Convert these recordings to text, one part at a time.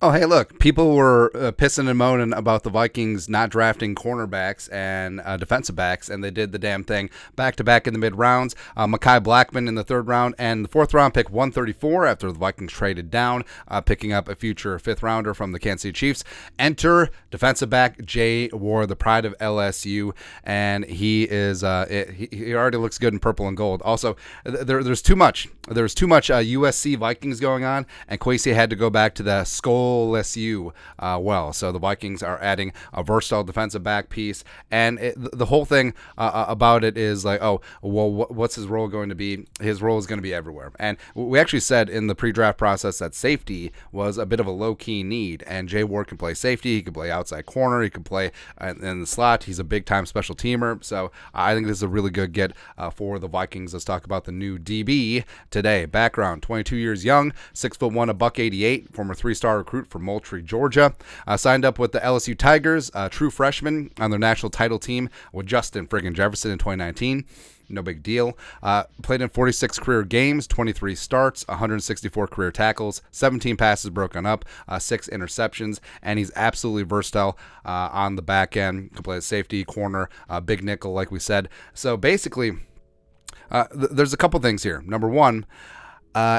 Oh, hey, look, people were pissing and moaning about the Vikings not drafting cornerbacks and defensive backs, and they did the damn thing back-to-back in the mid-rounds. Mekhi Blackmon in the third round, and the fourth round pick 134 after the Vikings traded down, picking up a future fifth-rounder from the Kansas City Chiefs. Enter defensive back Jay Ward, the pride of LSU, and he is he already looks good in purple and gold. Also, there's too much. There's too much USC Vikings going on, and Kwesi had to go back to the LSU so the Vikings are adding a versatile defensive back piece, and the whole thing about it is like, oh, well, what's his role going to be? His role is going to be everywhere. And we actually said in the pre-draft process that safety was a bit of a low-key need, and Jay Ward can play safety, he can play outside corner, he can play in the slot, he's a big-time special teamer, so I think this is a really good get for the Vikings. Let's talk about the new DB today. Background, 22 years young, 6'1", $188, former three-star recruit from Moultrie, Georgia. Signed up with the LSU Tigers, true freshman on their national title team with Justin friggin' Jefferson in 2019. No big deal. Played in 46 career games, 23 starts, 164 career tackles, 17 passes broken up, 6 interceptions, and he's absolutely versatile on the back end. Can play safety, corner, big nickel, like we said. So basically, there's a couple things here. Number one,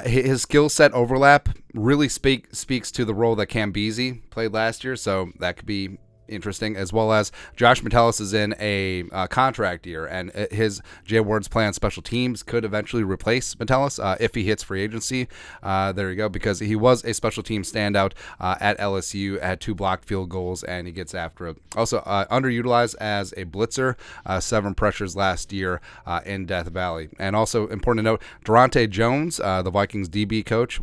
his skill set overlap really speaks to the role that Cam Beasley played last year, so that could be interesting, as well as Josh Metellus is in a contract year, and his Jay Ward's play on special teams could eventually replace Metellus if he hits free agency. There you go, because he was a special team standout at LSU, had 2 blocked field goals, and he gets after it. Also, underutilized as a blitzer, 7 pressures last year in Death Valley. And also, important to note, Durante Jones, the Vikings DB coach,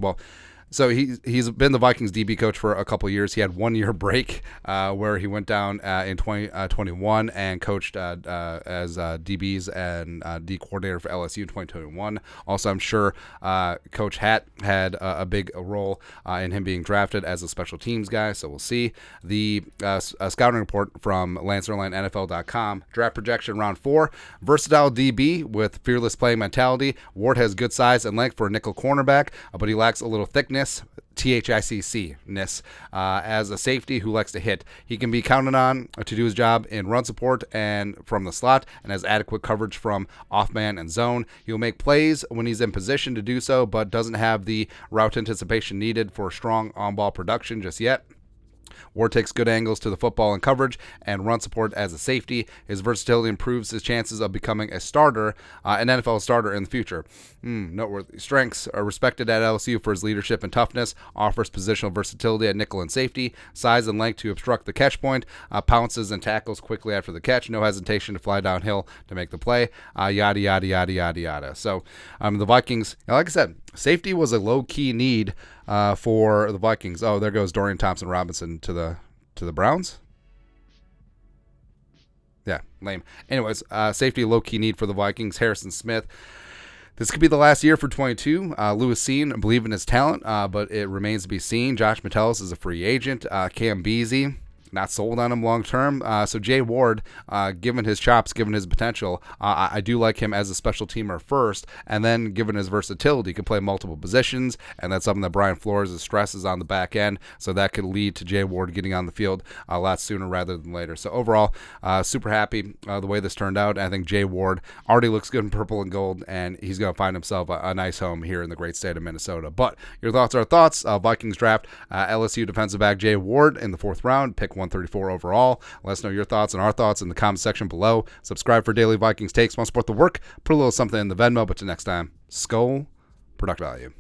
so he's been the Vikings DB coach for a couple years. He had 1 year break where he went down in 2021 and coached as DBs and D coordinator for LSU in 2021. Also, I'm sure Coach Hatt had a big role in him being drafted as a special teams guy. So we'll see. The scouting report from LanceRline.NFL.com. Draft projection round 4. Versatile DB with fearless playing mentality. Ward has good size and length for a nickel cornerback, but he lacks a little thickness. THICC-ness as a safety who likes to hit. He can be counted on to do his job in run support and from the slot, and has adequate coverage from off-man and zone. He'll make plays when he's in position to do so, but doesn't have the route anticipation needed for strong on-ball production just yet. Ward takes good angles to the football and coverage and run support as a safety. His versatility improves his chances of becoming a starter, an NFL starter in the future. Noteworthy strengths are respected at LSU for his leadership and toughness, offers positional versatility at nickel and safety, size and length to obstruct the catch point, pounces and tackles quickly after the catch, no hesitation to fly downhill to make the play, yada, yada, yada, yada, yada. So the Vikings, like I said, safety was a low-key need for the Vikings. Oh, there goes Dorian Thompson-Robinson to the Browns. Yeah, lame. Anyways, safety low-key need for the Vikings. Harrison Smith. This could be the last year for 22. Lewis Cine, believe in his talent, but it remains to be seen. Josh Metellus is a free agent. Cam Beasley, not sold on him long term. So Jay Ward, given his chops, given his potential, I do like him as a special teamer first, and then given his versatility, he can play multiple positions, and that's something that Brian Flores stresses on the back end, so that could lead to Jay Ward getting on the field a lot sooner rather than later. So overall, super happy the way this turned out. I think Jay Ward already looks good in purple and gold, and he's going to find himself a nice home here in the great state of Minnesota. But your thoughts are thoughts. Vikings draft LSU defensive back Jay Ward in the 4th round, pick 134 overall. Let us know your thoughts and our thoughts in the comment section below. Subscribe for daily Vikings takes. Want to support the work? Put a little something in the Venmo. But till next time, Skull Product Value.